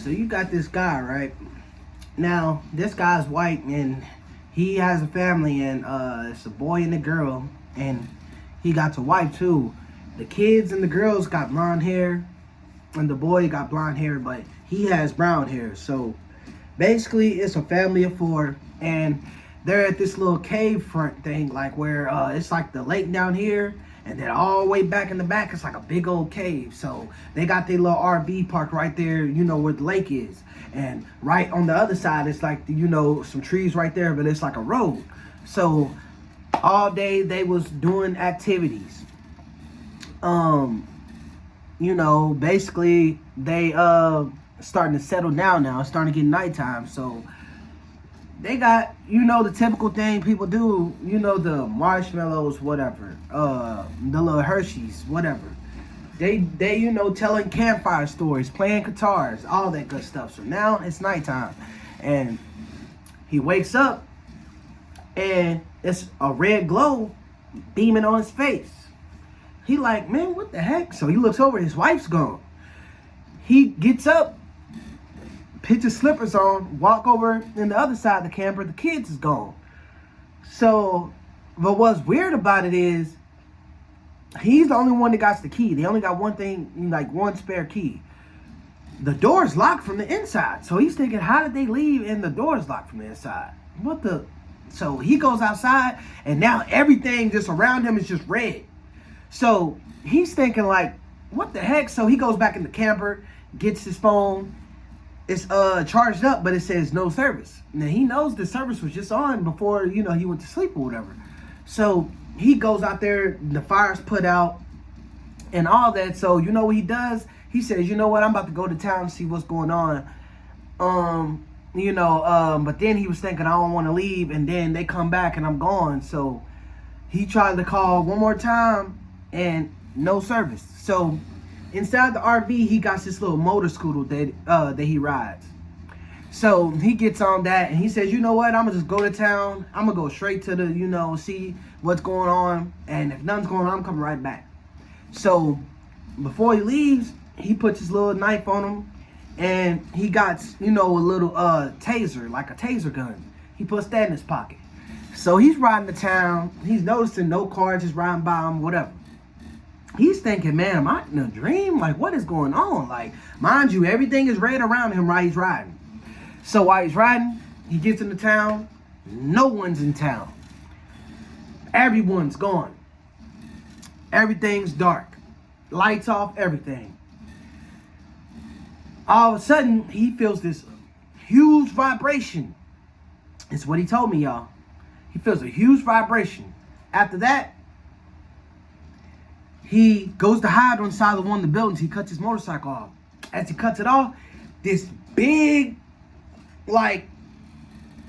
So you got this guy, right? Now, this guy's white and he has a family, and it's a boy and a girl, and he got a wife too. The kids and the girls got blonde hair, and the boy got blonde hair, but he has brown hair. So basically, it's a family of four, and they're at this little cave front thing, like where it's like the lake down here, and then all the way back in the back, it's like a big old cave. So they got their little RV park right there, where the lake is. And right on the other side, it's like, some trees right there, but it's like a road. So all day they was doing activities. Basically they starting to settle down now. It's starting to get nighttime. So they got, the typical thing people do, the marshmallows, whatever, the little Hershey's, whatever. They telling campfire stories, playing guitars, all that good stuff. So now it's nighttime, and he wakes up, and it's a red glow beaming on his face. He like, man, what the heck? So he looks over, his wife's gone. He gets up, puts his slippers on, walk over in the other side of the camper, the kids is gone. So, but what's weird about it is, he's the only one that got the key. They only got one thing, like one spare key. The door's locked from the inside. So he's thinking, how did they leave and the door's locked from the inside? So he goes outside, and now everything just around him is just red. So he's thinking like, what the heck? So he goes back in the camper, gets his phone. It's charged up, but it says no service. Now he knows the service was just on before, he went to sleep or whatever. So he goes out there, the fire's put out and all that. So you know what he does? He says, you know what, I'm about to go to town and see what's going on. But then he was thinking, I don't want to leave, and then they come back and I'm gone. So he tried to call one more time and no service. So inside the RV, he got this little motor scooter that he rides. So he gets on that and he says, you know what, I'm gonna just go to town. I'm gonna go straight to the, see what's going on. And if nothing's going on, I'm coming right back. So before he leaves, he puts his little knife on him, and he got, a little taser, like a taser gun. He puts that in his pocket. So he's riding to town. He's noticing no cars just riding by him, whatever. He's thinking, man, am I in a dream? Like, what is going on? Like, mind you, everything is red around him while he's riding. So while he's riding, he gets into town. No one's in town. Everyone's gone. Everything's dark. Lights off, everything. All of a sudden, he feels this huge vibration. It's what he told me, y'all. He feels a huge vibration. After that, he goes to hide on the side of one of the buildings. He cuts his motorcycle off. As he cuts it off, this big, like,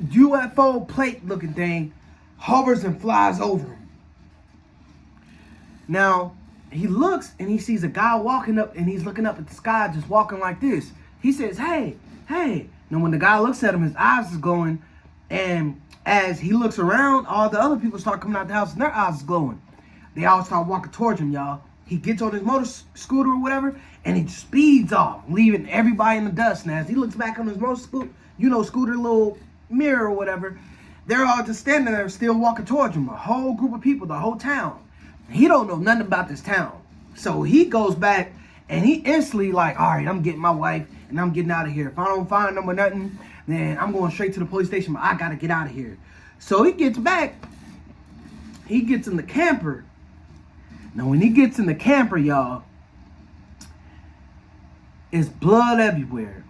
UFO plate looking thing hovers and flies over him. Now, he looks and he sees a guy walking up, and he's looking up at the sky, just walking like this. He says, hey, hey. And when the guy looks at him, his eyes is glowing. And as he looks around, all the other people start coming out the house and their eyes is glowing. They all start walking towards him, y'all. He gets on his motor scooter or whatever, and he speeds off, leaving everybody in the dust. Now, as he looks back on his motor scooter, little mirror or whatever, they're all just standing there still walking towards him. A whole group of people, the whole town. He don't know nothing about this town. So he goes back, and he instantly like, all right, I'm getting my wife, and I'm getting out of here. If I don't find them or nothing, then I'm going straight to the police station, but I got to get out of here. So he gets back. He gets in the camper. Now, when he gets in the camper, y'all, it's blood everywhere.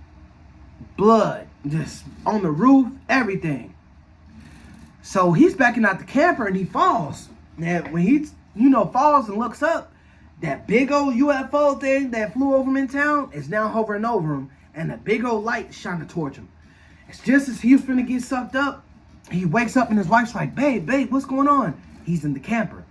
Blood. Just on the roof, everything. So he's backing out the camper, and he falls. Now, when he, falls and looks up, that big old UFO thing that flew over him in town is now hovering over him, and a big old light shining towards him. It's just as he was finna get sucked up, he wakes up, and his wife's like, babe, what's going on? He's in the camper.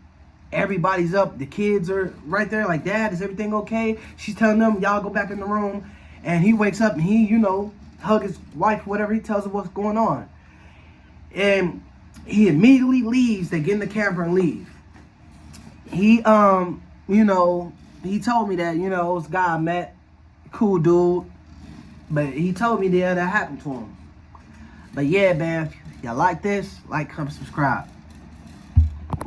Everybody's up. The kids are right there like, Dad, is everything okay? She's telling them, y'all go back in the room. And he wakes up and he, hug his wife, whatever. He tells her what's going on. And he immediately leaves. They get in the camper and leave. He, he told me that, it was a guy I met, cool dude. But he told me that happened to him. But yeah, man, if y'all like this, like, comment, subscribe.